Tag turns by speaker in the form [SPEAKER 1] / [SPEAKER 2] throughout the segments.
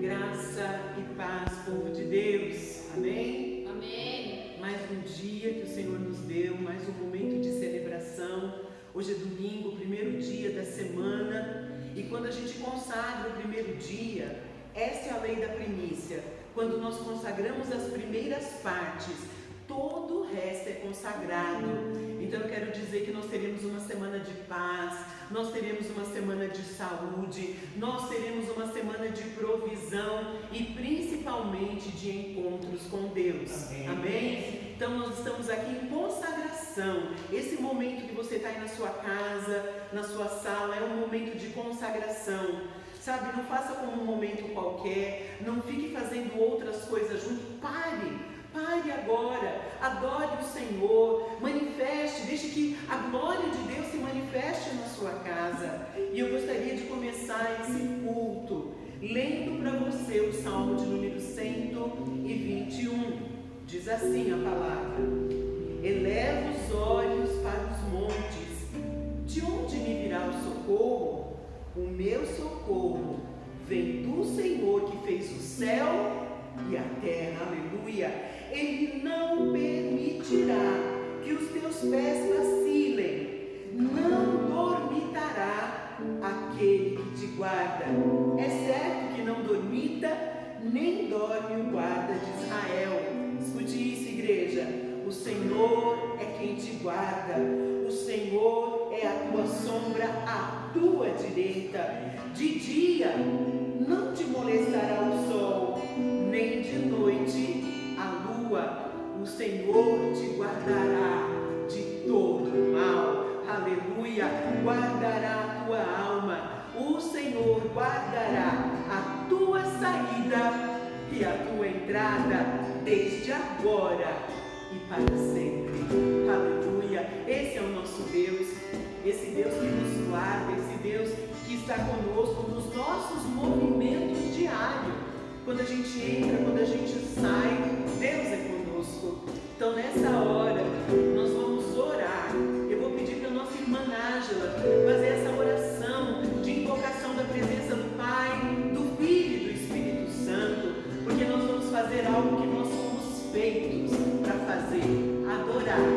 [SPEAKER 1] Graça e paz, povo de Deus. Amém?
[SPEAKER 2] Amém.
[SPEAKER 1] Mais um dia que o Senhor nos deu, mais um momento de celebração. Hoje é domingo, primeiro dia da semana. E quando a gente consagra o primeiro dia, essa é a lei da primícia. Quando nós consagramos as primeiras partes, todo o resto é consagrado. Então eu quero dizer que nós teremos uma semana de paz, nós teremos uma semana de saúde, nós teremos uma semana de provisão e principalmente de encontros com Deus. Amém? Amém? Então nós estamos aqui em consagração. Esse momento que você está aí na sua casa, na sua sala, é um momento de consagração. Sabe, não faça como um momento qualquer, não fique fazendo outras coisas junto, pare agora, adore o Senhor, manifeste, deixe que a glória de Deus se manifeste na sua casa. E eu gostaria de começar esse culto lendo para você o Salmo de número 121. Diz assim a palavra: eleva os olhos para os montes, de onde me virá o socorro? O meu socorro vem do Senhor que fez o céu e a terra. Aleluia. Ele não permitirá que os teus pés vacilem, não dormitará aquele que te guarda. É certo que não dormita, nem dorme o guarda de Israel. Escute isso, igreja. O Senhor é quem te guarda, o Senhor é a tua sombra à tua direita. De dia não te molestará o sol, nem de noite a lua. O Senhor te guardará de todo mal. Aleluia. Guardará a tua alma. O Senhor guardará a tua saída e a tua entrada, desde agora e para sempre. Aleluia. Esse é o nosso Deus, esse Deus que nos guarda, esse Deus que está conosco nos nossos movimentos diários. Quando a gente entra, quando a gente sai, Deus é conosco. Então nessa hora nós vamos orar. Eu vou pedir para a nossa irmã Nájila fazer essa oração de invocação da presença do Pai, do Filho e do Espírito Santo, porque nós vamos fazer algo que nós somos feitos para fazer: adorar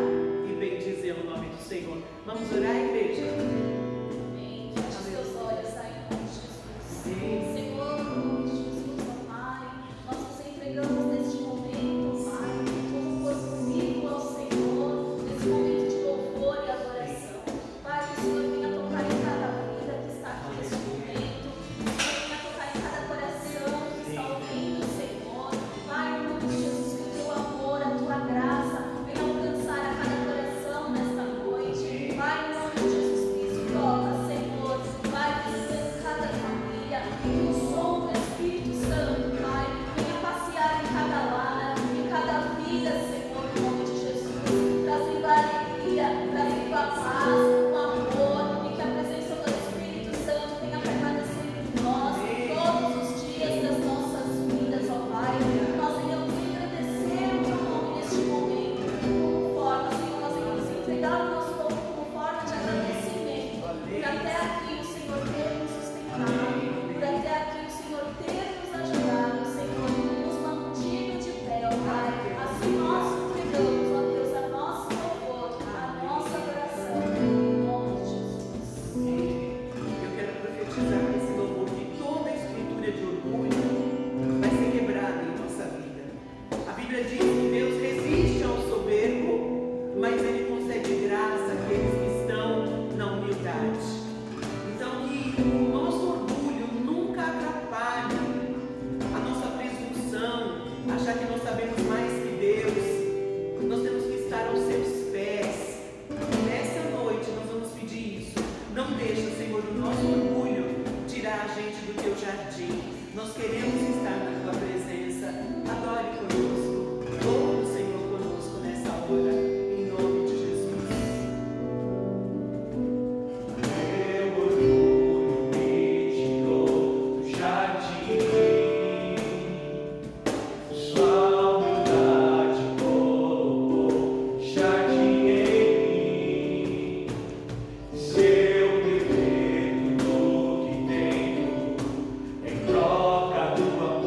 [SPEAKER 1] e bendizer o nome do Senhor. Vamos orar, igreja?
[SPEAKER 2] Amém. Feche os teus olhos, Pai, em nome de Jesus.
[SPEAKER 1] Sim.
[SPEAKER 2] Senhor, em nome de Jesus, ó Pai, nós nos entregamos neste momento, Pai, como corpo vivo ao Senhor, nesse momento de louvor e adoração. Pai, que o Senhor venha tocar em cada vida que está aqui neste momento, que o Senhor venha tocar em cada coração que está ouvindo, Senhor. Pai, em nome de Jesus, que o teu amor, a tua graça venha alcançar a cada coração nesta noite. Pai, em nome de Jesus Cristo, toca, Senhor. Vai visitando cada família, que o som do Espírito Santo, Pai, venha passear em cada lar, em cada vida, Senhor, em nome de Jesus, trazendo a alegria, trazendo a paz, o amor, e que a presença do Espírito Santo venha permanecer em nós todos os dias das nossas vidas, ó Pai. Nós venhamos agradecer o teu nome neste momento, como forma, Senhor, nós venhamos entregar o nosso povo como forma de agradecimento, por até aqui o Senhor ter nos sustentado, por até aqui o Senhor ter nos ajudado, Senhor, nos mantido de pé, ó Pai. Assim nós entregamos, ó Deus, a nosso louvor, a nossa adoração, em nome de Jesus.
[SPEAKER 1] Eu quero profetizar nesse louvor que toda a estrutura de orgulho vai ser quebrada em nossa vida. A Bíblia diz que Deus resiste ao soberbo, mas Ele concede graça àqueles que estão na humildade. Então que o nosso orgulho nunca atrapalhe a nossa presunção, achar que nós sabemos mais que Deus. Nós temos que estar aos seus pés. E nessa noite nós vamos pedir isso. Não deixa, Senhor, o nosso orgulho tirar a gente do teu jardim. Nós queremos estar na tua presença. Adore conosco. Louve o Senhor conosco nessa hora. Em nome de Jesus.
[SPEAKER 3] Meu orgulho me tirou do jardim, sua humildade colocou jardim em mim. Se eu viver tudo que tenho em troca do amor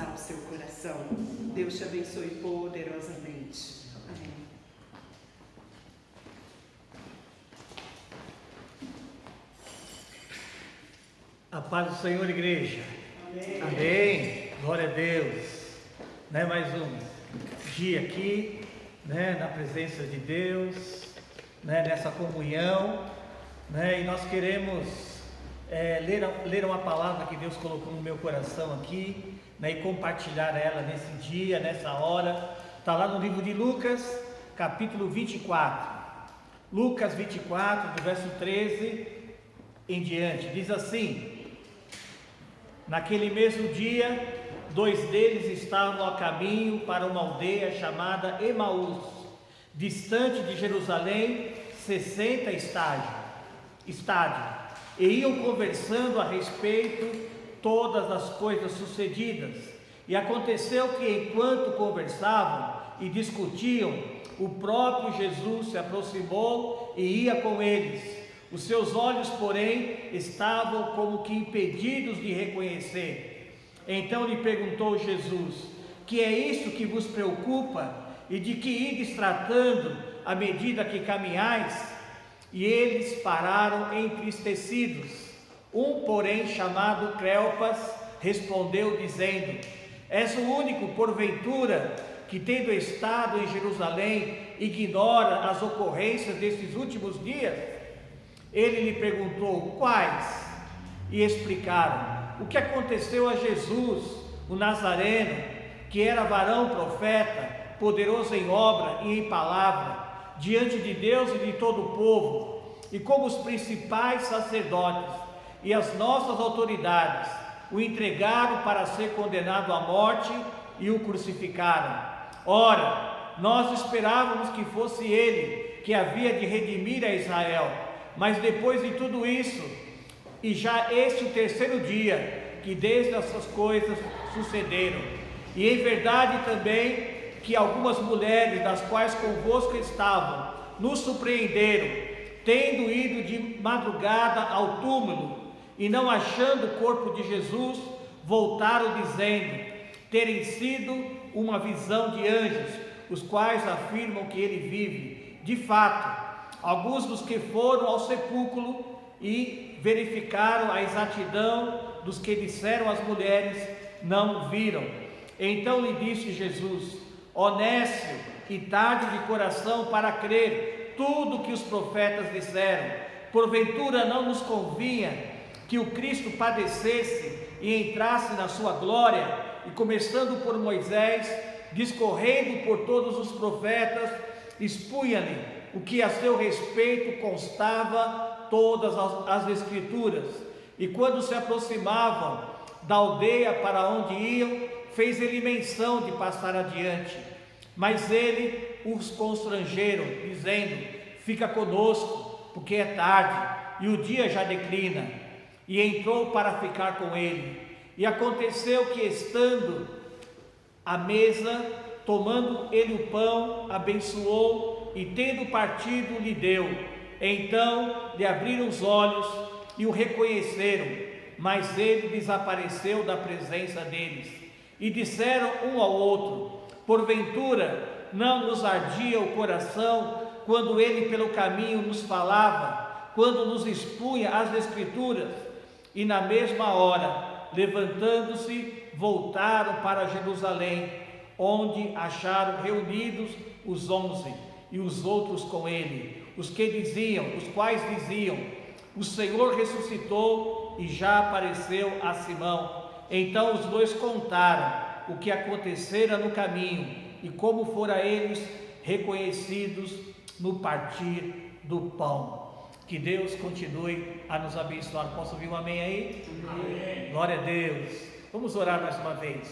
[SPEAKER 1] ministrar o seu coração. Deus te abençoe poderosamente. Amém.
[SPEAKER 4] A paz do Senhor, igreja.
[SPEAKER 1] Amém.
[SPEAKER 4] Amém. Glória a Deus. Mais um dia aqui, na presença de Deus, nessa comunhão, e nós queremos ler uma palavra que Deus colocou no meu coração aqui, e compartilhar ela nesse dia, nessa hora. Está lá no livro de Lucas, capítulo 24. Lucas 24, do verso 13 em diante, diz assim: naquele mesmo dia, 2 deles estavam a caminho para uma aldeia chamada Emaús, distante de Jerusalém 60 estádios, e iam conversando a respeito todas as coisas sucedidas. E aconteceu que, enquanto conversavam e discutiam, o próprio Jesus se aproximou e ia com eles. Os seus olhos, porém, estavam como que impedidos de reconhecer. Então lhe perguntou Jesus: que é isso que vos preocupa? E de que ides tratando à medida que caminhais? E eles pararam entristecidos. Um, porém, chamado Cleopas, respondeu dizendo: és o único, porventura, que, tendo estado em Jerusalém, ignora as ocorrências destes últimos dias? Ele lhe perguntou: quais? E explicaram o que aconteceu a Jesus, o Nazareno, que era varão profeta, poderoso em obra e em palavra, diante de Deus e de todo o povo, e como os principais sacerdotes e as nossas autoridades o entregaram para ser condenado à morte e o crucificaram. Ora, nós esperávamos que fosse ele que havia de redimir a Israel. Mas depois de tudo isso, e já este o 3º dia, que desde essas coisas sucederam, e em verdade também que algumas mulheres, das quais convosco estavam, nos surpreenderam, tendo ido de madrugada ao túmulo, e não achando o corpo de Jesus, voltaram dizendo terem sido uma visão de anjos, os quais afirmam que ele vive. De fato, alguns dos que foram ao sepulcro e verificaram a exatidão dos que disseram as mulheres, não o viram. Então lhe disse Jesus: honesto e tardio de coração para crer tudo o que os profetas disseram. Porventura não nos convinha que o Cristo padecesse e entrasse na sua glória? E começando por Moisés, discorrendo por todos os profetas, expunha-lhe o que a seu respeito constava todas as escrituras. E quando se aproximavam da aldeia para onde iam, fez ele menção de passar adiante. Mas ele os constrangeram, dizendo: fica conosco, porque é tarde e o dia já declina. E entrou para ficar com ele. E aconteceu que, estando à mesa, tomando ele o pão, abençoou e, tendo partido, lhe deu. Então lhe abriram os olhos e o reconheceram, mas ele desapareceu da presença deles. E disseram um ao outro: porventura não nos ardia o coração quando ele pelo caminho nos falava, quando nos expunha as escrituras? E na mesma hora, levantando-se, voltaram para Jerusalém, onde acharam reunidos os 11 e os outros com ele, os quais diziam: o Senhor ressuscitou e já apareceu a Simão. Então os 2 contaram o que acontecera no caminho e como fora eles reconhecidos no partir do pão. Que Deus continue a nos abençoar. Posso ouvir um amém aí? Amém. Glória a Deus. Vamos orar mais uma vez.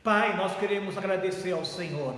[SPEAKER 4] Pai, nós queremos agradecer ao Senhor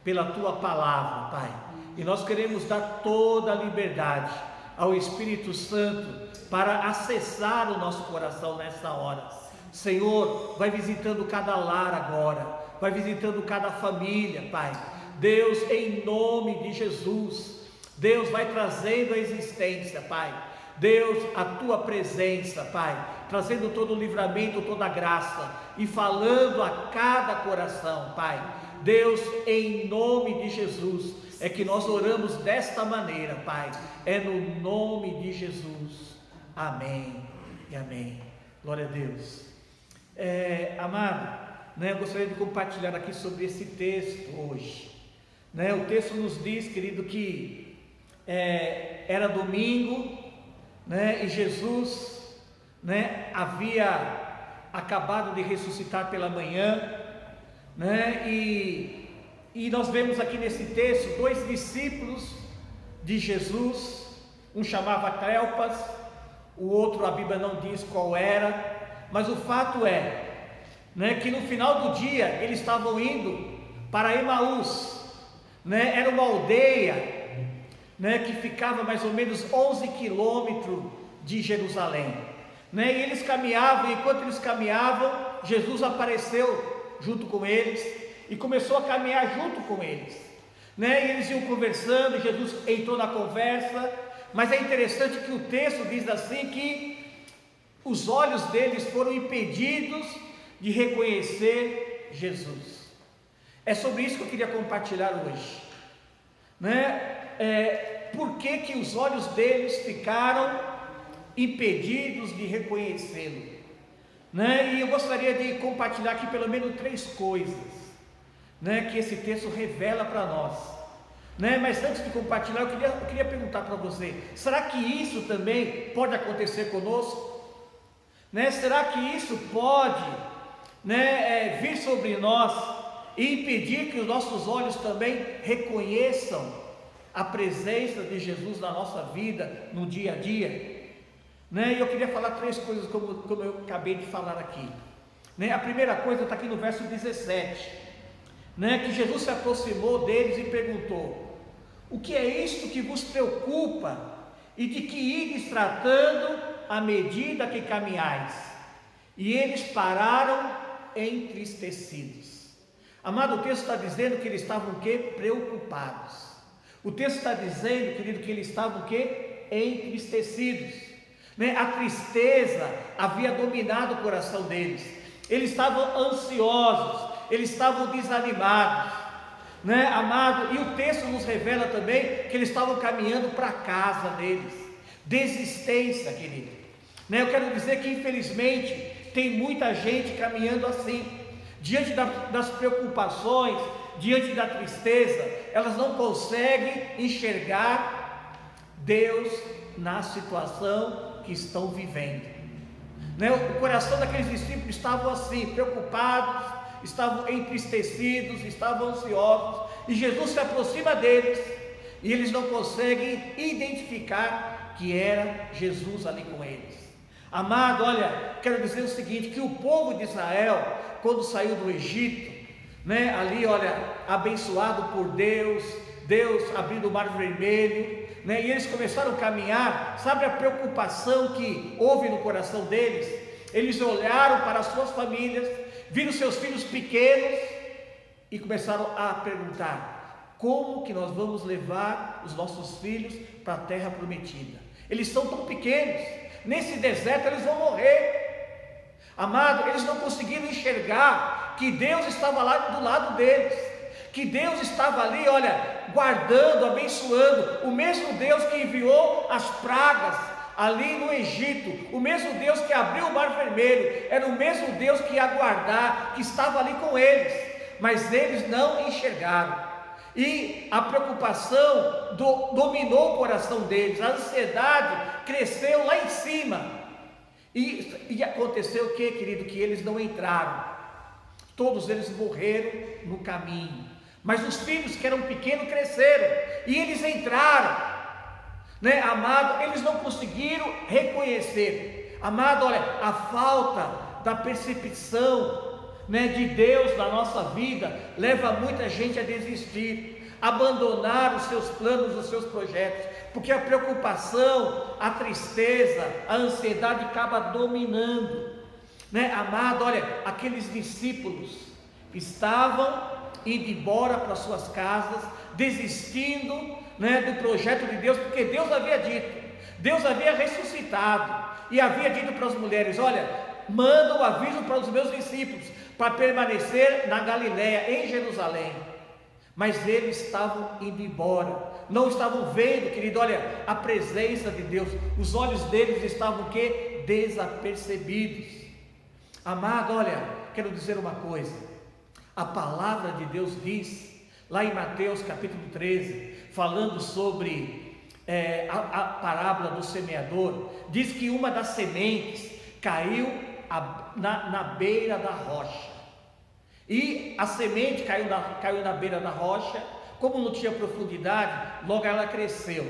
[SPEAKER 4] pela Tua palavra, Pai. E nós queremos dar toda a liberdade ao Espírito Santo para acessar o nosso coração nessa hora. Senhor, vai visitando cada lar agora, vai visitando cada família, Pai. Deus, em nome de Jesus, Deus vai trazendo a existência, Pai, Deus, a tua presença, Pai, trazendo todo o livramento, toda a graça e falando a cada coração, Pai. Deus, em nome de Jesus, é que nós oramos desta maneira, Pai, é no nome de Jesus, amém e amém. Glória a Deus. Amado, eu gostaria de compartilhar aqui sobre esse texto hoje. O texto nos diz, querido, que era domingo, e Jesus havia acabado de ressuscitar pela manhã, e nós vemos aqui nesse texto dois discípulos de Jesus, um chamava Cleopas, o outro a Bíblia não diz qual era, mas o fato é que no final do dia eles estavam indo para Emaús, era uma aldeia que ficava mais ou menos 11 quilômetros de Jerusalém, e eles caminhavam, e enquanto eles caminhavam, Jesus apareceu junto com eles e começou a caminhar junto com eles, e eles iam conversando, Jesus entrou na conversa, mas é interessante que o texto diz assim, que os olhos deles foram impedidos de reconhecer Jesus. É sobre isso que eu queria compartilhar hoje, por que os olhos deles ficaram impedidos de reconhecê-lo, e eu gostaria de compartilhar aqui pelo menos 3 coisas, que esse texto revela para nós, mas antes de compartilhar, eu queria perguntar para você, será que isso também pode acontecer conosco? Será que isso pode vir sobre nós e impedir que os nossos olhos também reconheçam a presença de Jesus na nossa vida, no dia a dia? E eu queria falar 3 coisas como eu acabei de falar aqui. A primeira coisa está aqui no verso 17, que Jesus se aproximou deles e perguntou: o que é isto que vos preocupa, e de que ides tratando à medida que caminhais? E eles pararam entristecidos. Amado, o texto está dizendo que eles estavam o quê? Preocupados. O texto está dizendo, querido, que eles estavam o quê? Entristecidos. A tristeza havia dominado o coração deles. Eles estavam ansiosos, eles estavam desanimados, amado, e o texto nos revela também que eles estavam caminhando para a casa deles. Desistência, querido, eu quero dizer que infelizmente tem muita gente caminhando assim, diante das preocupações, diante da tristeza, elas não conseguem enxergar Deus na situação que estão vivendo, O coração daqueles discípulos estavam assim, preocupados, estavam entristecidos, estavam ansiosos, e Jesus se aproxima deles, e eles não conseguem identificar que era Jesus ali com eles. Amado, olha, quero dizer o seguinte, que o povo de Israel, quando saiu do Egito, ali, olha, abençoado por Deus abrindo o mar vermelho, e eles começaram a caminhar, sabe a preocupação que houve no coração deles? Eles olharam para as suas famílias, viram seus filhos pequenos e começaram a perguntar: como que nós vamos levar os nossos filhos para a terra prometida? Eles são tão pequenos, nesse deserto eles vão morrer. Amado, eles não conseguiram enxergar que Deus estava lá do lado deles, que Deus estava ali, olha, guardando, abençoando, o mesmo Deus que enviou as pragas ali no Egito, o mesmo Deus que abriu o mar vermelho, era o mesmo Deus que ia guardar, que estava ali com eles, mas eles não enxergaram, e a preocupação dominou o coração deles, a ansiedade cresceu lá em cima, e aconteceu o que, querido? Que eles não entraram, todos eles morreram no caminho, mas os filhos que eram pequenos cresceram, e eles entraram, amado, eles não conseguiram reconhecer, amado, olha, a falta da percepção, de Deus na nossa vida, leva muita gente a desistir, abandonar os seus planos, os seus projetos, porque a preocupação, a tristeza, a ansiedade acaba dominando, amado, olha, aqueles discípulos estavam indo embora para suas casas, desistindo, do projeto de Deus, porque Deus havia dito Deus havia ressuscitado e havia dito para as mulheres: olha, manda um aviso para os meus discípulos para permanecer na Galiléia, em Jerusalém. Mas eles estavam indo embora, não estavam vendo, querido, olha, a presença de Deus. Os olhos deles estavam o quê? Desapercebidos. Amado, olha, quero dizer uma coisa. A palavra de Deus diz, lá em Mateus capítulo 13, falando sobre a parábola do semeador, diz que uma das sementes caiu na beira da rocha. E a semente caiu na beira da rocha. Como não tinha profundidade, logo ela cresceu,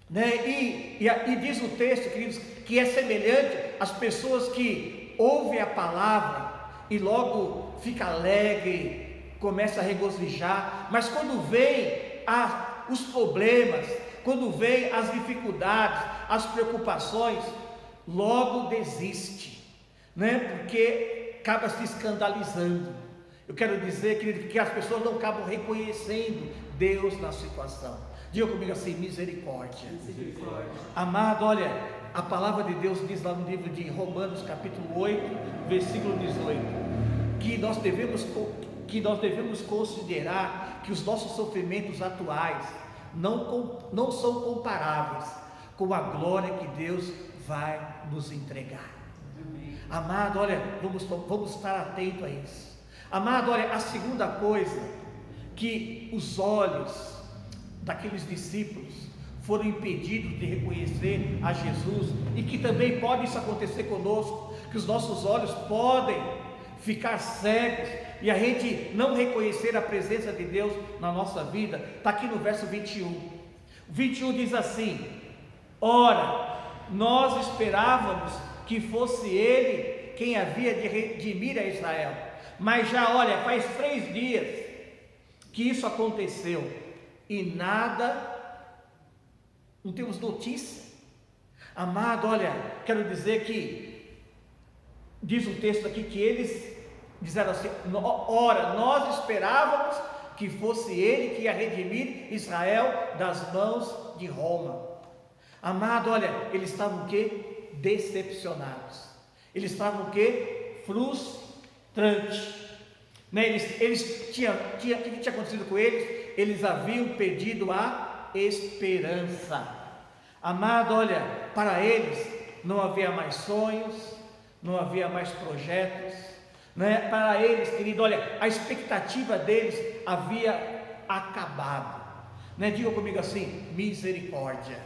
[SPEAKER 4] né? E diz o texto, queridos, que é semelhante às pessoas que ouvem a palavra e logo fica alegre, começa a regozijar, mas quando vem os problemas, quando vem as dificuldades, as preocupações, logo desiste, né? Porque acaba se escandalizando. Eu quero dizer, querido, que as pessoas não acabam reconhecendo Deus na situação. Diga comigo assim: misericórdia.
[SPEAKER 1] Misericórdia.
[SPEAKER 4] Amado, olha, a palavra de Deus diz lá no livro de Romanos capítulo 8, versículo 18, que nós devemos considerar que os nossos sofrimentos atuais não são comparáveis com a glória que Deus vai nos entregar. Amado, olha, vamos estar atentos a isso. Amado, olha, a segunda coisa, que os olhos daqueles discípulos foram impedidos de reconhecer a Jesus, e que também pode isso acontecer conosco, que os nossos olhos podem ficar cegos e a gente não reconhecer a presença de Deus na nossa vida. Está aqui no verso 21. O 21 diz assim: ora, nós esperávamos que fosse Ele quem havia de redimir a Israel, mas já, olha, faz 3 dias que isso aconteceu e nada, não temos notícia. Amado, olha, quero dizer que diz o texto aqui que eles disseram assim: ora, nós esperávamos que fosse Ele que ia redimir Israel das mãos de Roma. Amado, olha, eles estavam o quê? Decepcionados. Eles estavam o quê? Frustrantes, né? Eles tinham, o que tinha acontecido com eles? Eles haviam perdido a esperança. Amado, olha, para eles não havia mais sonhos, não havia mais projetos, né? Para eles, querido, olha, a expectativa deles havia acabado, né? Diga comigo assim: misericórdia.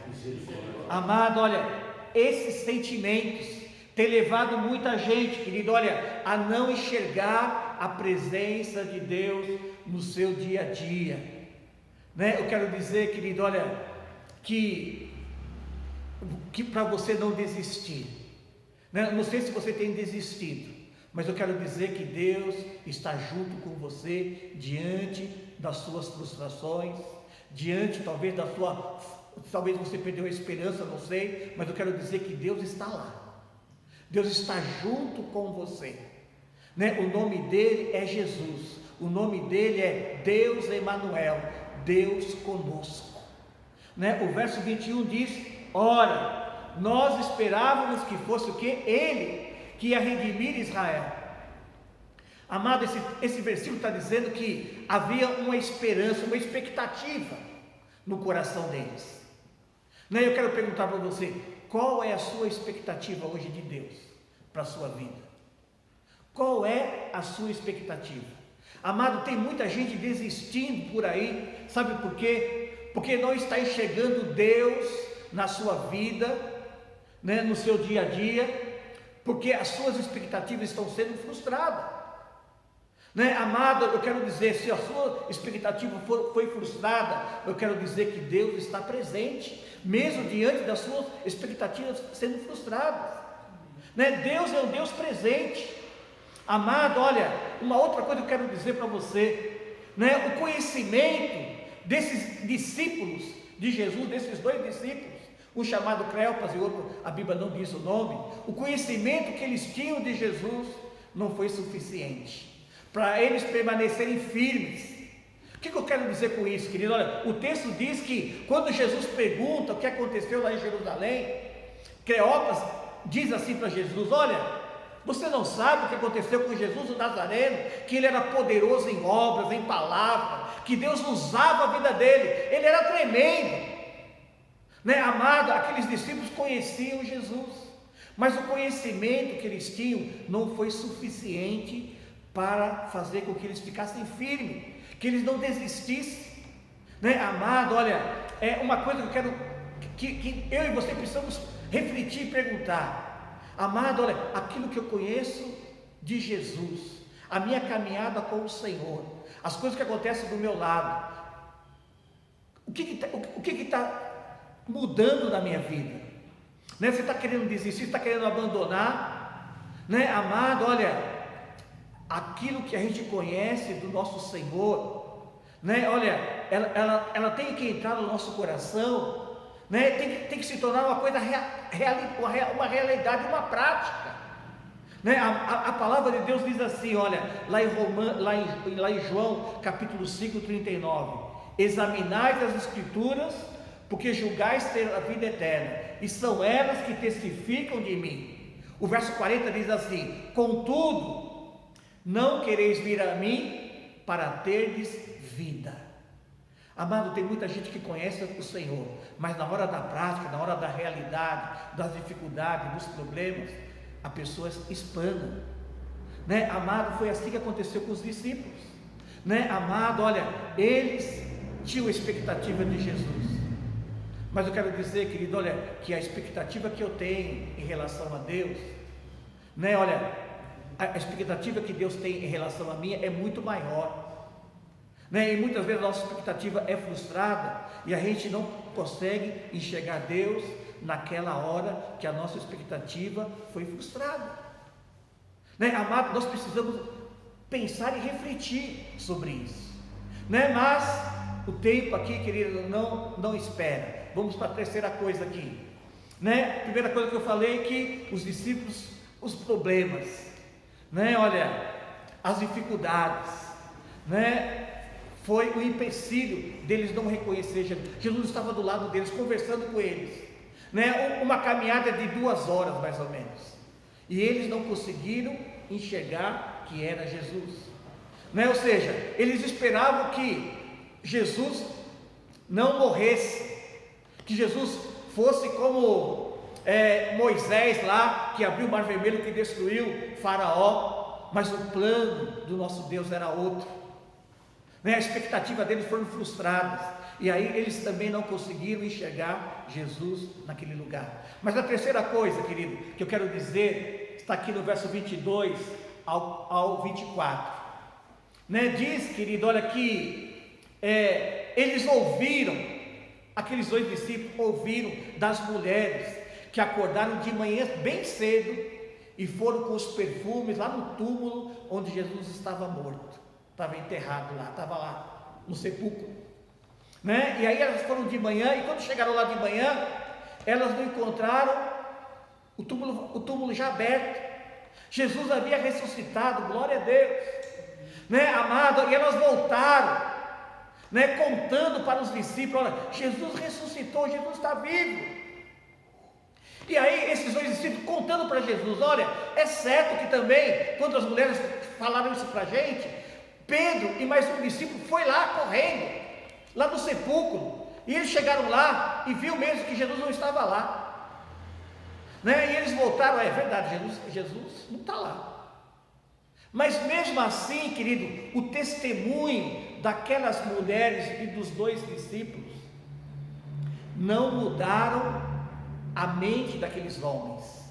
[SPEAKER 4] Amado, olha, esses sentimentos têm levado muita gente, querido, olha, a não enxergar a presença de Deus no seu dia a dia, né? Eu quero dizer, querido, olha, que para você não desistir, né? Não sei se você tem desistido, mas eu quero dizer que Deus está junto com você diante das suas frustrações, diante talvez talvez você perdeu a esperança, não sei, mas eu quero dizer que Deus está lá. Deus está junto com você, né? O nome dele é Jesus, o nome dele é Deus Emanuel, Deus conosco, né? O verso 21 diz: ora, nós esperávamos que fosse o quê? Ele que ia redimir Israel. Amado, esse versículo está dizendo que havia uma esperança, uma expectativa no coração deles, né? Eu quero perguntar para você: qual é a sua expectativa hoje de Deus para a sua vida? Qual é a sua expectativa? Amado, tem muita gente desistindo por aí, sabe por quê? Porque não está enxergando Deus na sua vida, né, no seu dia a dia, porque as suas expectativas estão sendo frustradas, né? Amado, eu quero dizer, se a sua expectativa foi frustrada, eu quero dizer que Deus está presente, mesmo diante das suas expectativas sendo frustradas, né? Deus é um Deus presente. Amado, olha, uma outra coisa que eu quero dizer para você, né? O conhecimento desses discípulos de Jesus, desses 2 discípulos, um chamado Cleopas e outro, a Bíblia não diz o nome, o conhecimento que eles tinham de Jesus não foi suficiente para eles permanecerem firmes, O que eu quero dizer com isso, querido? Olha, o texto diz que quando Jesus pergunta o que aconteceu lá em Jerusalém, Cleópas diz assim para Jesus: olha, você não sabe o que aconteceu com Jesus o Nazareno, que ele era poderoso em obras, em palavras, que Deus usava a vida dele, ele era tremendo, né? Amado, aqueles discípulos conheciam Jesus, mas o conhecimento que eles tinham não foi suficiente para fazer com que eles ficassem firmes, que eles não desistissem, né? Amado, olha, é uma coisa que eu quero que eu e você precisamos refletir e perguntar: amado, olha, aquilo que eu conheço de Jesus, a minha caminhada com o Senhor, as coisas que acontecem do meu lado, o que está mudando na minha vida, né? Você está querendo desistir, está querendo abandonar, né? Amado, olha, aquilo que a gente conhece do nosso Senhor, né? Olha, ela tem que entrar no nosso coração, né? Tem que se tornar uma coisa uma realidade, uma prática, né? A palavra de Deus diz assim, olha, lá em João capítulo 5, 39: examinais as Escrituras, porque julgais ter a vida eterna, e são elas que testificam de mim. O verso 40 diz assim: contudo, não quereis vir a mim para terdes vida. Amado, tem muita gente que conhece o Senhor, mas na hora da prática, na hora da realidade, das dificuldades, dos problemas, a pessoa espana, né? Amado, foi assim que aconteceu com os discípulos, né? Amado, olha, eles tinham expectativa de Jesus, mas eu quero dizer, querido, olha, que a expectativa que eu tenho em relação a Deus, né? Olha, a expectativa que Deus tem em relação a mim é muito maior, né? E muitas vezes a nossa expectativa é frustrada e a gente não consegue enxergar Deus naquela hora que a nossa expectativa foi frustrada, né? Amado, nós precisamos pensar e refletir sobre isso, né? Mas o tempo aqui, querido, não espera. Vamos para a terceira coisa aqui, né? Primeira coisa que eu falei, que os discípulos, os problemas, né? Olha, as dificuldades, né? Foi o empecilho deles não reconhecer Jesus. Jesus estava do lado deles, conversando com eles, né? Uma caminhada de 2 horas mais ou menos, e eles não conseguiram enxergar que era Jesus, né? Ou seja, eles esperavam que Jesus não morresse, que Jesus fosse como Moisés lá, que abriu o mar vermelho, que destruiu Faraó, mas o plano do nosso Deus era outro, né? A expectativa deles foram frustradas, e aí eles também não conseguiram enxergar Jesus naquele lugar. Mas a terceira coisa, querido, que eu quero dizer, está aqui no verso 22 ao 24, né? Diz, querido, olha, que eles ouviram, aqueles 2 discípulos ouviram das mulheres que acordaram de manhã bem cedo e foram com os perfumes lá no túmulo onde Jesus estava morto, estava enterrado lá, estava lá no sepulcro, né? E aí elas foram de manhã, e quando chegaram lá de manhã, elas não encontraram o túmulo já aberto. Jesus havia ressuscitado, glória a Deus, né? Amado, e elas voltaram, né, contando para os discípulos: olha, Jesus ressuscitou, Jesus está vivo. E aí esses 2 discípulos contando para Jesus: olha, é certo que também, quando as mulheres falaram isso para a gente, Pedro e mais um discípulo foi lá correndo, lá no sepulcro, e eles chegaram lá e viu mesmo que Jesus não estava lá, né? E eles voltaram: é verdade, Jesus não está lá. Mas mesmo assim, querido, o testemunho daquelas mulheres e dos 2 discípulos não mudaram a mente daqueles homens,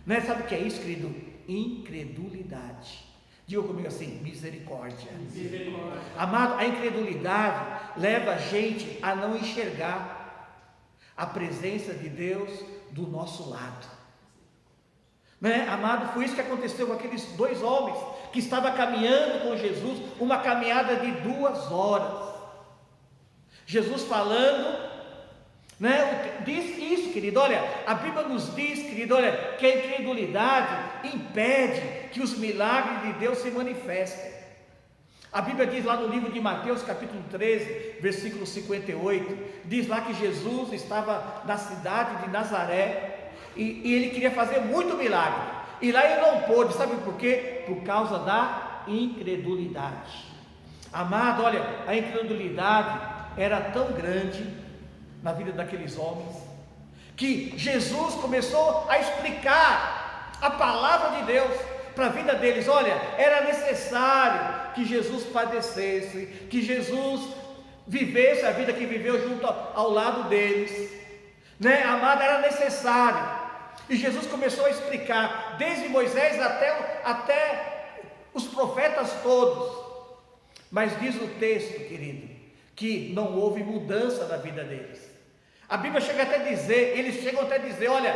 [SPEAKER 4] né? Sabe o que é isso, querido? Incredulidade. Diga comigo assim: misericórdia. Misericórdia. Amado, a incredulidade leva a gente a não enxergar a presença de Deus do nosso lado, né? Amado, foi isso que aconteceu com aqueles 2 homens que estavam caminhando com Jesus, uma caminhada de 2 horas, Jesus falando, né? Diz isso, querido, olha, a Bíblia nos diz, querido, olha, que a incredulidade impede que os milagres de Deus se manifestem. A Bíblia diz lá no livro de Mateus, capítulo 13, versículo 58, diz lá que Jesus estava na cidade de Nazaré e ele queria fazer muito milagre. E lá ele não pôde, sabe por quê? Por causa da incredulidade. Amado, olha, a incredulidade era tão grande na vida daqueles homens, que Jesus começou a explicar a palavra de Deus para a vida deles. Olha, era necessário que Jesus padecesse, que Jesus vivesse a vida que viveu junto ao lado deles, né? Amado, era necessário. E Jesus começou a explicar, desde Moisés até os profetas todos. Mas diz o texto, querido, que não houve mudança na vida deles. A Bíblia chega até a dizer, eles chegam até a dizer, olha,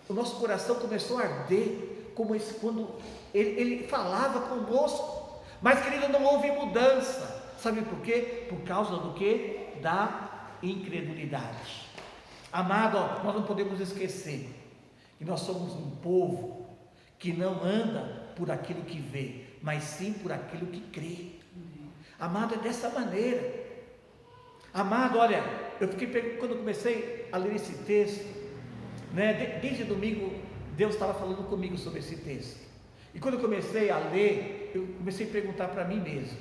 [SPEAKER 4] o nosso coração começou a arder, como esse, quando ele falava conosco. Mas, querido, não houve mudança. Sabe por quê? Por causa do quê? Da incredulidade. Amado, ó, nós não podemos esquecer que nós somos um povo que não anda por aquilo que vê, mas sim por aquilo que crê. Amado, é dessa maneira. Amado, olha, quando eu comecei a ler esse texto, né, desde domingo Deus estava falando comigo sobre esse texto. E quando eu comecei a ler, eu comecei a perguntar para mim mesmo: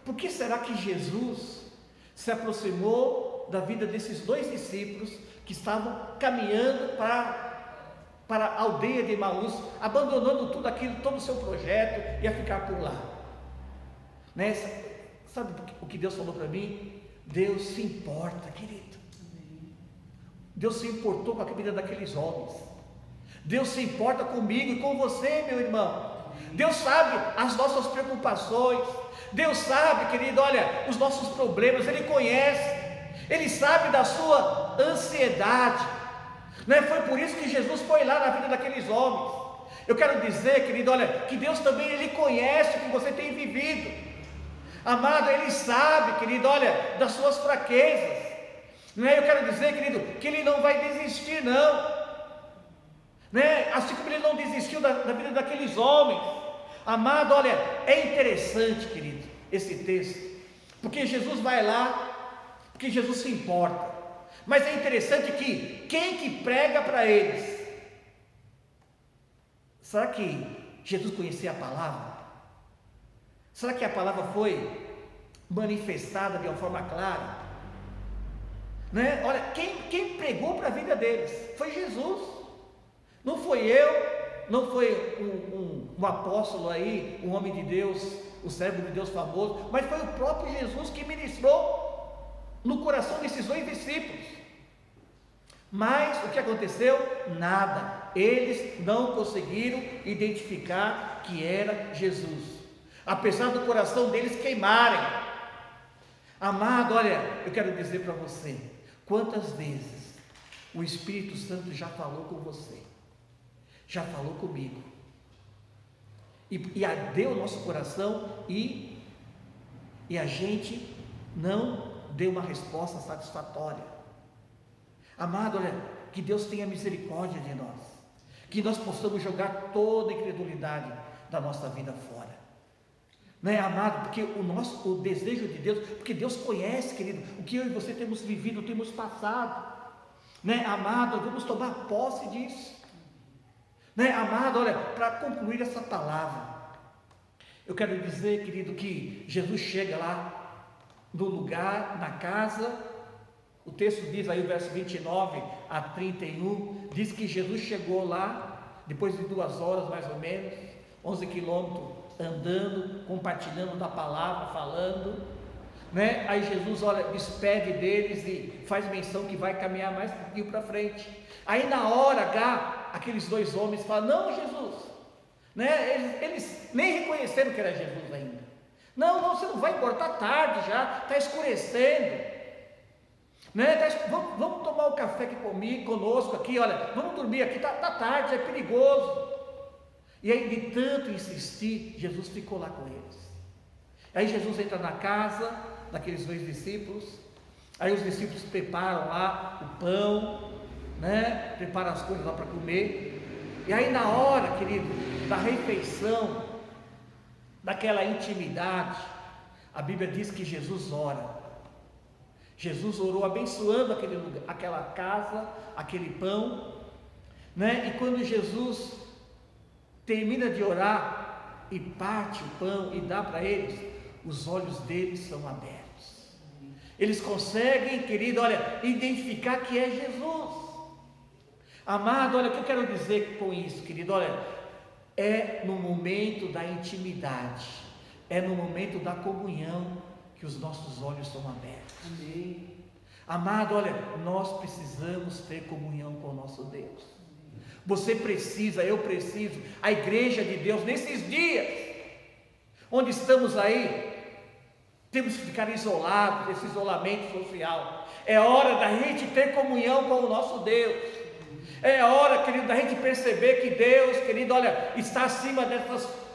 [SPEAKER 4] por que será que Jesus se aproximou da vida desses dois discípulos que estavam caminhando para a aldeia de Emaús, abandonando tudo aquilo, todo o seu projeto, ia ficar por lá, né? Sabe o que Deus falou para mim? Deus se importa, querido. Deus se importou com a vida daqueles homens. Deus se importa comigo e com você, meu irmão. Deus sabe as nossas preocupações. Deus sabe, querido, olha, os nossos problemas. Ele conhece. Ele sabe da sua ansiedade. Não é? Foi por isso que Jesus foi lá na vida daqueles homens. Eu quero dizer, querido, olha, que Deus também, Ele conhece o que você tem vivido. Amado, Ele sabe, querido, olha, das suas fraquezas. Não é? Eu quero dizer, querido, que Ele não vai desistir, não. Né? Assim como Ele não desistiu da vida daqueles homens. Amado, olha, é interessante, querido, esse texto, porque Jesus vai lá, porque Jesus se importa. Mas é interessante que quem que prega para eles? Será que Jesus conhecia a palavra? Será que a palavra foi manifestada de uma forma clara? Né? Olha, quem pregou para a vida deles foi Jesus. Não foi eu, não foi um apóstolo aí, um homem de Deus, o servo de Deus famoso, mas foi o próprio Jesus que ministrou no coração desses dois discípulos. Mas o que aconteceu? Nada. Eles não conseguiram identificar que era Jesus, apesar do coração deles queimarem. Amado, olha, eu quero dizer para você, quantas vezes o Espírito Santo já falou com você, já falou comigo, e ardeu o nosso coração, e a gente não deu uma resposta satisfatória. Amado, olha, que Deus tenha misericórdia de nós, que nós possamos jogar toda a incredulidade da nossa vida fora. Não é, amado? Porque o desejo de Deus, porque Deus conhece, querido, o que eu e você temos vivido, temos passado, né, amado? Vamos tomar posse disso, né, amado? Olha, para concluir essa palavra, eu quero dizer, querido, que Jesus chega lá no lugar, na casa. O texto diz aí, o verso 29 a 31, diz que Jesus chegou lá, depois de 2 horas mais ou menos, 11 quilômetros, andando, compartilhando da palavra, falando, né? Aí Jesus, olha, despede deles e faz menção que vai caminhar mais um pouquinho para frente. Aí na hora H, aqueles dois homens falam: não, Jesus, né? Eles nem reconheceram que era Jesus ainda. Não, você não vai embora, está tarde já, está escurecendo, né? Vamos tomar o café aqui conosco aqui, olha, vamos dormir aqui, está tarde, é perigoso. E aí, de tanto insistir, Jesus ficou lá com eles. Aí Jesus entra na casa daqueles dois discípulos. Aí os discípulos preparam lá o pão, né? Preparam as coisas lá para comer. E aí na hora, querido, da refeição, daquela intimidade, A Bíblia diz que Jesus ora. Jesus orou abençoando aquele lugar, aquela casa, aquele pão, né? E quando Jesus termina de orar e parte o pão e dá para eles, os olhos deles são abertos. Eles conseguem, querido, olha, identificar que é Jesus. Amado, olha, o que eu quero dizer com isso, querido? Olha, é no momento da intimidade, é no momento da comunhão que os nossos olhos são abertos.
[SPEAKER 1] Amém.
[SPEAKER 4] Amado, olha, nós precisamos ter comunhão com o nosso Deus. Você precisa, eu preciso, a igreja de Deus, nesses dias, onde estamos aí, temos que ficar isolados, esse isolamento social. É hora da gente ter comunhão com o nosso Deus. É hora, querido, da gente perceber que Deus, querido, olha, está acima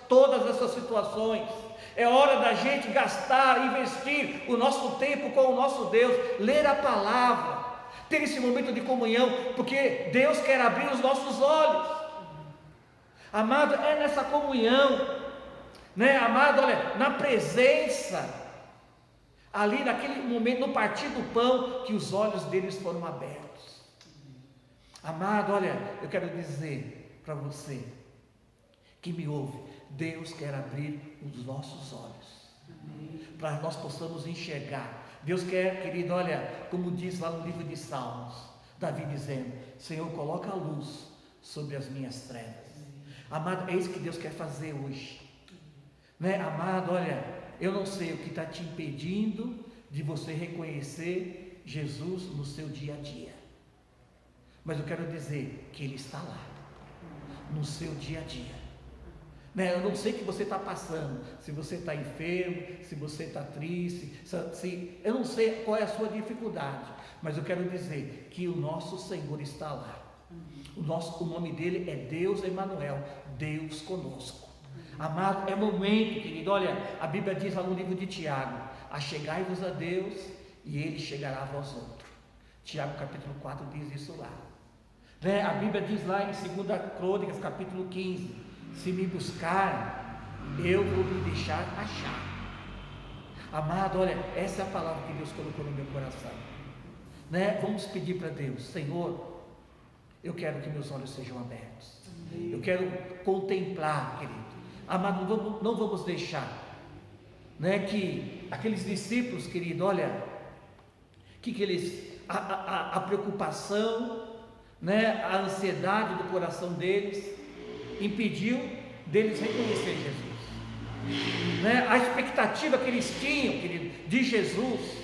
[SPEAKER 4] todas essas situações. É hora da gente gastar, investir o nosso tempo com o nosso Deus, ler a palavra, ter esse momento de comunhão, porque Deus quer abrir os nossos olhos. Amado, é nessa comunhão, né? Amado, olha, na presença, ali naquele momento, no partir do pão, que os olhos deles foram abertos. Amado, olha, eu quero dizer para você que me ouve, Deus quer abrir os nossos olhos, para nós possamos enxergar. Deus quer, querido, olha, como diz lá no livro de Salmos, Davi dizendo: Senhor, coloca a luz sobre as minhas trevas. Amado, é isso que Deus quer fazer hoje, né? Amado, olha, eu não sei o que está te impedindo de você reconhecer Jesus no seu dia a dia, mas eu quero dizer que Ele está lá, no seu dia a dia. Eu não sei o que você está passando, se você está enfermo, se você está triste, eu não sei qual é a sua dificuldade, mas eu quero dizer que o nosso Senhor está lá. O nome dele é Deus Emanuel, Deus conosco. Amado, é momento, querido, olha, a Bíblia diz lá no livro de Tiago: achegai-vos a Deus e Ele chegará a vós outros. Tiago capítulo 4 diz isso lá, né? A Bíblia diz lá em 2 Crônicas capítulo 15: se me buscarem, eu vou me deixar achar. Amado, olha, essa é a palavra que Deus colocou no meu coração, né? Vamos pedir para Deus: Senhor, eu quero que meus olhos sejam abertos. Eu quero contemplar, querido. Amado, não vamos deixar, né, que aqueles discípulos, querido, olha, que eles, a preocupação, né, a ansiedade do coração deles impediu deles reconhecer Jesus, né? A expectativa que eles tinham, querido, de Jesus,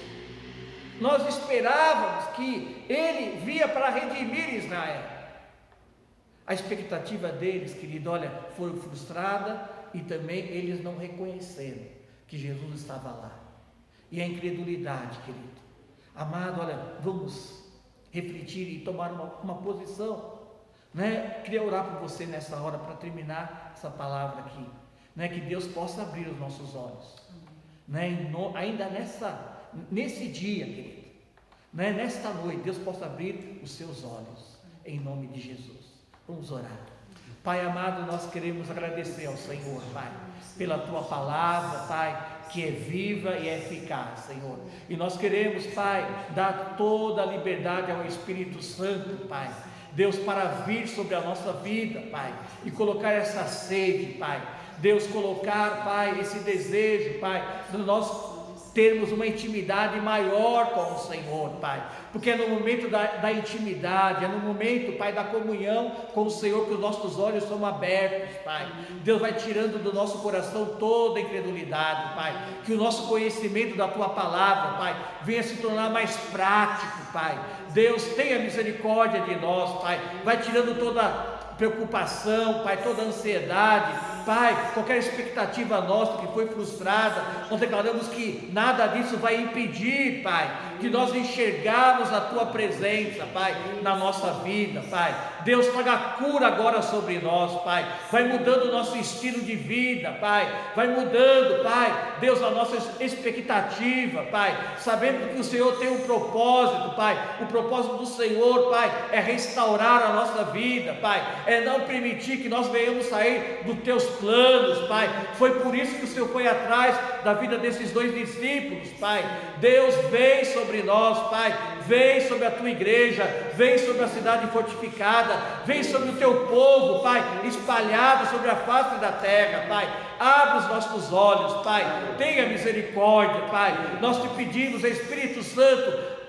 [SPEAKER 4] nós esperávamos que Ele via para redimir Israel. A expectativa deles, querido, olha, foi frustrada, e também eles não reconheceram que Jesus estava lá. E a incredulidade, querido. Amado, olha, vamos refletir e tomar uma posição, né? Queria orar por você nessa hora, para terminar essa palavra aqui, né? Que Deus possa abrir os nossos olhos, né? Ainda nesse dia, querido, né? Nesta noite, Deus possa abrir os seus olhos, em nome de Jesus. Vamos orar. Pai amado, nós queremos agradecer ao Senhor, Pai, pela Tua palavra, Pai, que é viva e é eficaz, Senhor. E nós queremos, Pai, dar toda a liberdade ao Espírito Santo, Pai, Deus, para vir sobre a nossa vida, Pai, e colocar essa sede, Pai, Deus, colocar, Pai, esse desejo, Pai, de nós termos uma intimidade maior com o Senhor, Pai, porque é no momento da intimidade, é no momento, Pai, da comunhão com o Senhor, que os nossos olhos são abertos, Pai. Deus vai tirando do nosso coração toda a incredulidade, Pai, que o nosso conhecimento da Tua palavra, Pai, venha se tornar mais prático, Pai. Deus, tenha misericórdia de nós, Pai, vai tirando toda preocupação, Pai, toda ansiedade, Pai, qualquer expectativa nossa que foi frustrada, nós declaramos que nada disso vai impedir, Pai, que nós enxergarmos a Tua presença, Pai, na nossa vida, Pai. Deus, traga cura agora sobre nós, Pai. Vai mudando o nosso estilo de vida, Pai. Vai mudando, Pai, Deus, a nossa expectativa, Pai, sabendo que o Senhor tem um propósito, Pai. O propósito do Senhor, Pai, é restaurar a nossa vida, Pai, é não permitir que nós venhamos sair dos teus planos, Pai. Foi por isso que o Senhor foi atrás da vida desses 2 discípulos, Pai. Deus, vem sobre nós, Pai, vem sobre a tua igreja, vem sobre a cidade fortificada, vem sobre o teu povo, Pai, espalhado sobre a face da terra, Pai. Abre os nossos olhos, Pai, tenha misericórdia, Pai. Nós te pedimos, Espírito Santo,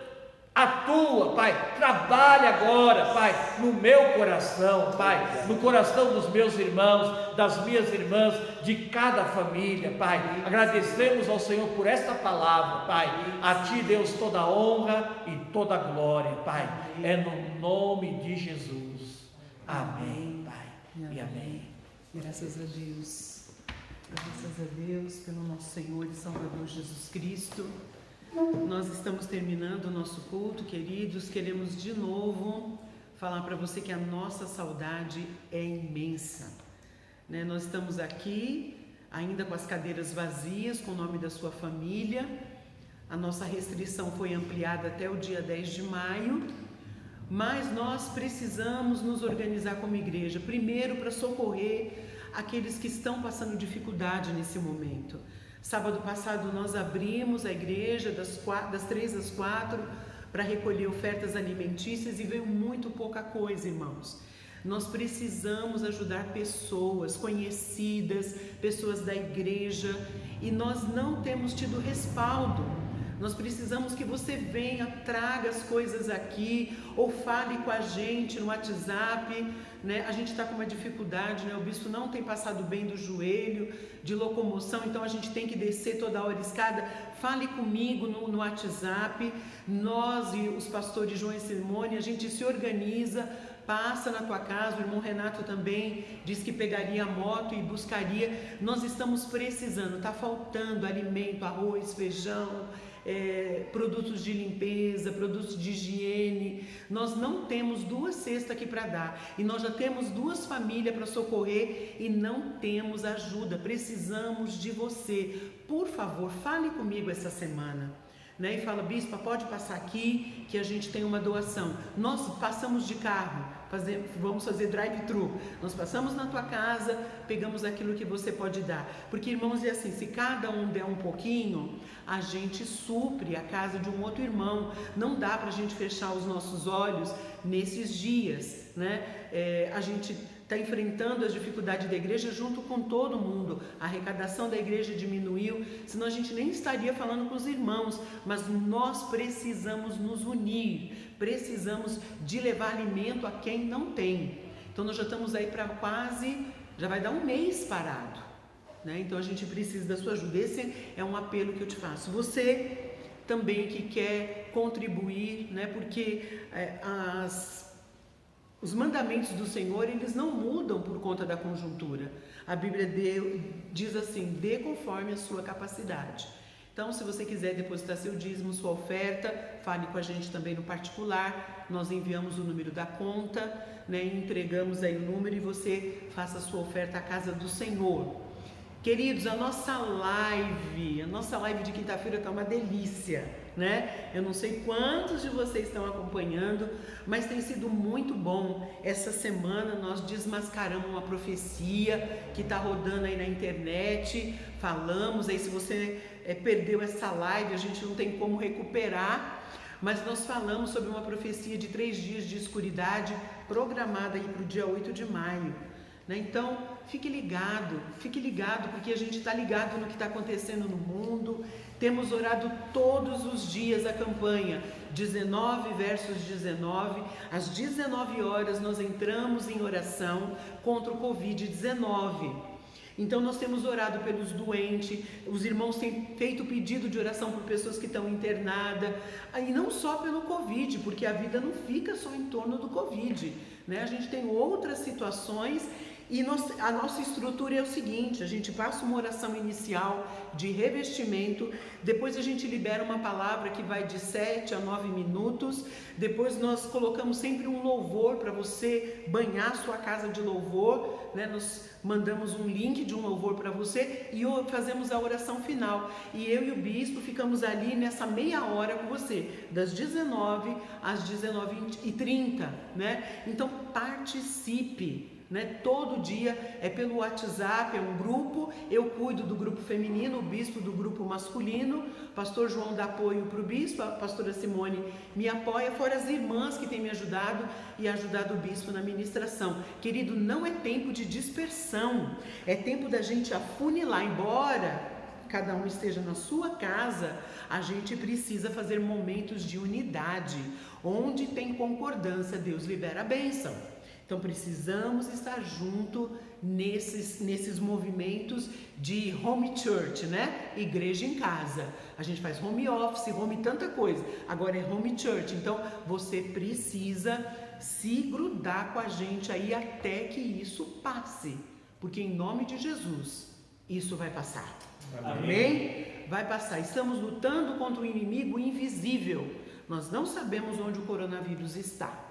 [SPEAKER 4] atua, Pai, trabalha agora, Pai, no meu coração, Pai, no coração dos meus irmãos, das minhas irmãs, de cada família, Pai. Agradecemos ao Senhor por esta palavra, Pai. A Ti, Deus, toda a honra e toda a glória, Pai. É no nome de Jesus. Amém, Pai, e amém.
[SPEAKER 1] Graças a Deus. Graças a Deus pelo nosso Senhor e Salvador Jesus Cristo. Nós estamos terminando o nosso culto, queridos. Queremos de novo falar para você que a nossa saudade é imensa, né? Nós estamos aqui ainda com as cadeiras vazias, com o nome da sua família. A nossa restrição foi ampliada até o dia 10 de maio, mas nós precisamos nos organizar como igreja, primeiro para socorrer aqueles que estão passando dificuldade nesse momento. Sábado passado nós abrimos a igreja das 3 às 4 para recolher ofertas alimentícias e veio muito pouca coisa, irmãos. Nós precisamos ajudar pessoas conhecidas, pessoas da igreja, e nós não temos tido respaldo. Nós precisamos que você venha, traga as coisas aqui, ou fale com a gente no WhatsApp, né? A gente está com uma dificuldade, né? O bispo não tem passado bem do joelho, de locomoção, então a gente tem que descer toda hora escada. Fale comigo no WhatsApp. Nós e os pastores João e Simone, a gente se organiza, passa na tua casa. O irmão Renato também disse que pegaria a moto e buscaria. Nós estamos precisando, está faltando alimento, arroz, feijão, produtos de limpeza, produtos de higiene. Nós não temos 2 cestas aqui para dar, e nós já temos 2 famílias para socorrer e não temos ajuda. Precisamos de você. Por favor, fale comigo essa semana, né? E fala: bispa, pode passar aqui que a gente tem uma doação. Nós passamos de carro, vamos fazer drive-thru. Nós passamos na tua casa, pegamos aquilo que você pode dar. Porque, irmãos, é assim, se cada um der um pouquinho, a gente supre a casa de um outro irmão. Não dá para a gente fechar os nossos olhos nesses dias, né? A gente está enfrentando as dificuldades da igreja junto com todo mundo. A arrecadação da igreja diminuiu, senão a gente nem estaria falando com os irmãos. Mas nós precisamos nos unir, precisamos de levar alimento a quem não tem. Então nós já estamos aí para já vai dar um mês parado, né? Então a gente precisa da sua ajuda. Esse é um apelo que eu te faço. Você também que quer contribuir, né? Porque os mandamentos do Senhor, eles não mudam por conta da conjuntura. A Bíblia diz assim: dê conforme a sua capacidade. Então, se você quiser depositar seu dízimo, sua oferta, fale com a gente também no particular. Nós enviamos o número da conta, né? Entregamos aí o número e você faça a sua oferta à casa do Senhor. Queridos, a nossa live de quinta-feira está uma delícia, né? Eu não sei quantos de vocês estão acompanhando, mas tem sido muito bom. Essa semana nós desmascaramos uma profecia que está rodando aí na internet. Falamos aí, se você perdeu essa live, a gente não tem como recuperar, mas nós falamos sobre uma profecia de 3 dias de escuridade programada aí para o dia 8 de maio. Então, fique ligado, porque a gente está ligado no que está acontecendo no mundo. Temos orado todos os dias a campanha 19 versos 19. Às 19 horas nós entramos em oração contra o Covid-19. Então nós temos orado pelos doentes, os irmãos têm feito pedido de oração por pessoas que estão internadas, e não só pelo Covid, porque a vida não fica só em torno do Covid, né? A gente tem outras situações E a nossa estrutura é o seguinte: a gente passa uma oração inicial de revestimento, depois a gente libera uma palavra que vai de 7 a 9 minutos, depois nós colocamos sempre um louvor para você banhar sua casa de louvor, né? Nós mandamos um link de um louvor para você e fazemos a oração final. E eu e o bispo ficamos ali nessa meia hora com você, das 19 às 19h30, né? Então participe. Né? Todo dia é pelo WhatsApp, é um grupo, eu cuido do grupo feminino, o bispo do grupo masculino, pastor João dá apoio para o bispo, a pastora Simone me apoia, fora as irmãs que têm me ajudado e ajudado o bispo na ministração. Querido, não é tempo de dispersão, é tempo da gente afunilar, embora cada um esteja na sua casa, a gente precisa fazer momentos de unidade, onde tem concordância, Deus libera a bênção. Então precisamos estar junto nesses movimentos de home church, né? Igreja em casa. A gente faz home office, home tanta coisa. Agora é home church. Então você precisa se grudar com a gente aí até que isso passe. Porque em nome de Jesus, isso vai passar. Amém? Vai passar. Estamos lutando contra um inimigo invisível. Nós não sabemos onde o coronavírus está.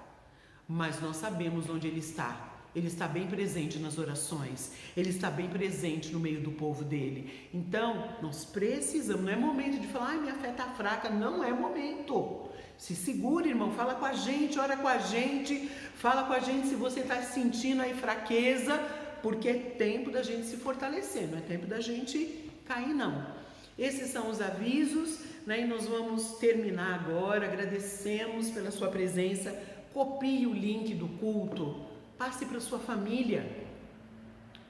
[SPEAKER 1] Mas nós sabemos onde ele está. Ele está bem presente nas orações. Ele está bem presente no meio do povo dele. Então, nós precisamos, não é momento de falar, minha fé está fraca. Não é momento. Se segura, irmão, fala com a gente, ora com a gente. Fala com a gente se você está sentindo aí fraqueza, porque é tempo da gente se fortalecer, não é tempo da gente cair, não. Esses são os avisos, né? E nós vamos terminar agora. Agradecemos pela sua presença. Copie o link do culto, passe para sua família.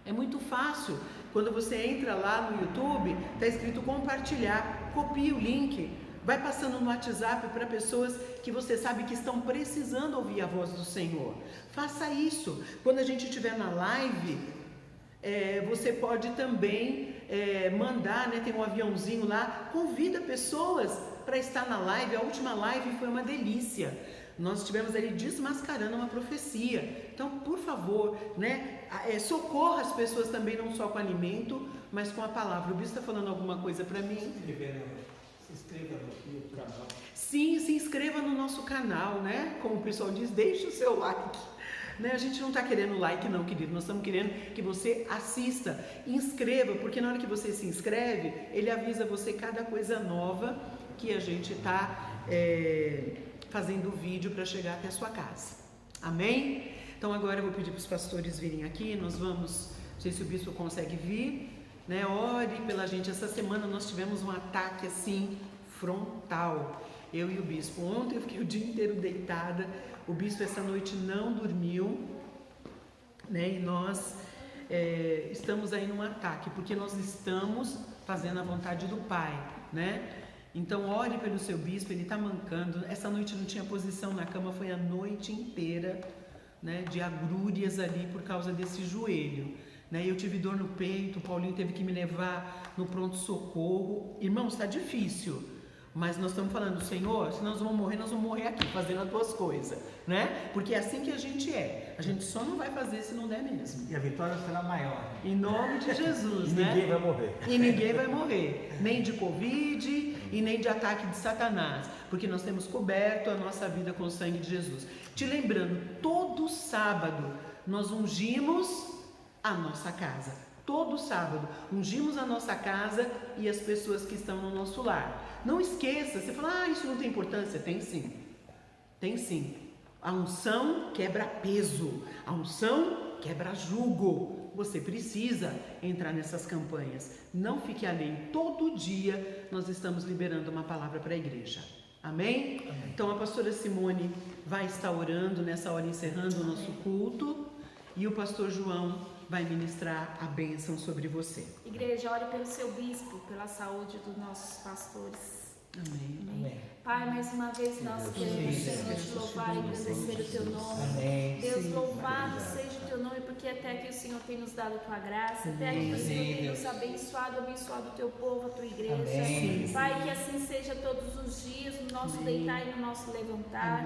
[SPEAKER 1] É muito fácil. Quando você entra lá no YouTube, está escrito compartilhar. Copie o link, vai passando no WhatsApp para pessoas que você sabe que estão precisando ouvir a voz do Senhor. Faça isso. Quando a gente estiver na live, você pode também mandar, né? Tem um aviãozinho lá, convida pessoas para estar na live. A última live foi uma delícia. Nós estivemos ali desmascarando uma profecia. Então, por favor, né, socorra as pessoas também, não só com alimento, mas com a palavra. O bispo está falando alguma coisa para mim?
[SPEAKER 4] Se inscreva no canal.
[SPEAKER 1] Sim, se inscreva no nosso canal, né? Como o pessoal diz, deixe o seu like. Né? A gente não está querendo like não, querido. Nós estamos querendo que você assista. Inscreva, porque na hora que você se inscreve, ele avisa você cada coisa nova que a gente está fazendo o vídeo para chegar até a sua casa. Amém? Então agora eu vou pedir para os pastores virem aqui. Nós vamos, não sei se o bispo consegue vir, né? Ore pela gente. Essa semana nós tivemos um ataque assim frontal, eu e o bispo. Ontem eu fiquei o dia inteiro deitada. O bispo essa noite não dormiu, né? E nós estamos aí num ataque, porque nós estamos fazendo a vontade do Pai, né? Então ore pelo seu bispo, ele está mancando. Essa noite não tinha posição na cama, foi a noite inteira, né, de agrúrias ali por causa desse joelho, né? Eu tive dor no peito, o Paulinho teve que me levar no pronto-socorro. Irmãos, está difícil, mas nós estamos falando, Senhor, se nós vamos morrer aqui, fazendo as tuas coisas, né? Porque é assim que a gente é. A gente só não vai fazer se não der mesmo.
[SPEAKER 4] E a vitória será maior.
[SPEAKER 1] Em nome de Jesus,
[SPEAKER 3] E
[SPEAKER 1] né?
[SPEAKER 3] ninguém vai morrer.
[SPEAKER 1] E ninguém vai morrer, nem de Covid e nem de ataque de Satanás, porque nós temos coberto a nossa vida com o sangue de Jesus. Te lembrando, todo sábado nós ungimos a nossa casa. Todo sábado ungimos a nossa casa e as pessoas que estão no nosso lar. Não esqueça, você fala, isso não tem importância? Tem sim, tem sim. A unção quebra peso, a unção quebra jugo. Você precisa entrar nessas campanhas. Não fique além. Todo dia nós estamos liberando uma palavra para a igreja. Amém? Amém? Então a pastora Simone vai estar orando nessa hora, encerrando o nosso culto. E o pastor João vai ministrar a bênção sobre você.
[SPEAKER 2] Igreja, ore pelo seu bispo, pela saúde dos nossos pastores.
[SPEAKER 1] Amém.
[SPEAKER 2] Amém.
[SPEAKER 4] Amém.
[SPEAKER 2] Pai, mais uma vez nós queremos, Senhor, te louvar e agradecer o teu nome. Deus, louvado seja o teu nome, porque até aqui o Senhor tem nos dado a tua graça, até aqui o Senhor tem nos abençoado o teu povo, a tua igreja. Pai, que assim seja todos os dias, no nosso deitar e no nosso levantar.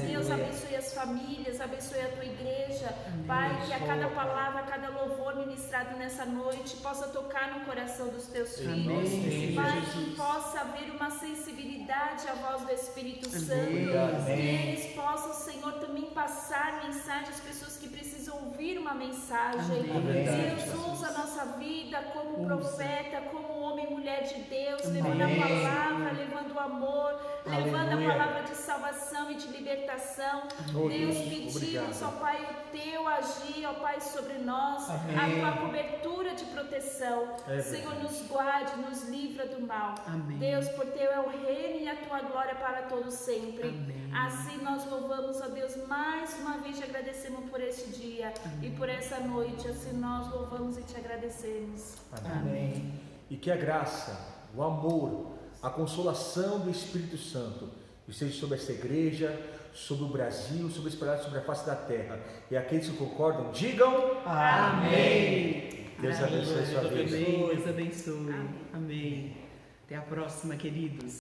[SPEAKER 2] Deus, abençoe as famílias, abençoe a tua igreja. Pai, que a cada palavra, a cada louvor ministrado nessa noite possa tocar no coração dos teus filhos. Pai, que possa haver uma sensibilidade à voz do Espírito Santo. Que eles possam, Senhor, também passar mensagem às pessoas que precisam ouvir uma mensagem. Deus, usa a nossa vida como profeta, como homem e mulher de Deus, levando a palavra, levando o amor, levando a palavra de salvação e de libertação. Deus, pedimos, ó Pai, o teu agir, ó Pai, sobre nós, a tua cobertura de proteção. Senhor, nos guarde, nos livra do mal. Deus, por teu é o reino e a tua glória para todos sempre. Assim nós louvamos, ó Deus, mais uma vez te agradecemos por este dia e por essa noite. Assim nós louvamos e te agradecemos.
[SPEAKER 5] Amém. E que a graça, o amor, a consolação do Espírito Santo esteja sobre essa igreja, sobre o Brasil, sobre espalhado sobre a face da terra. E aqueles que concordam, digam amém. Deus abençoe a sua vida.
[SPEAKER 1] Deus abençoe. Amém. Até a próxima, queridos.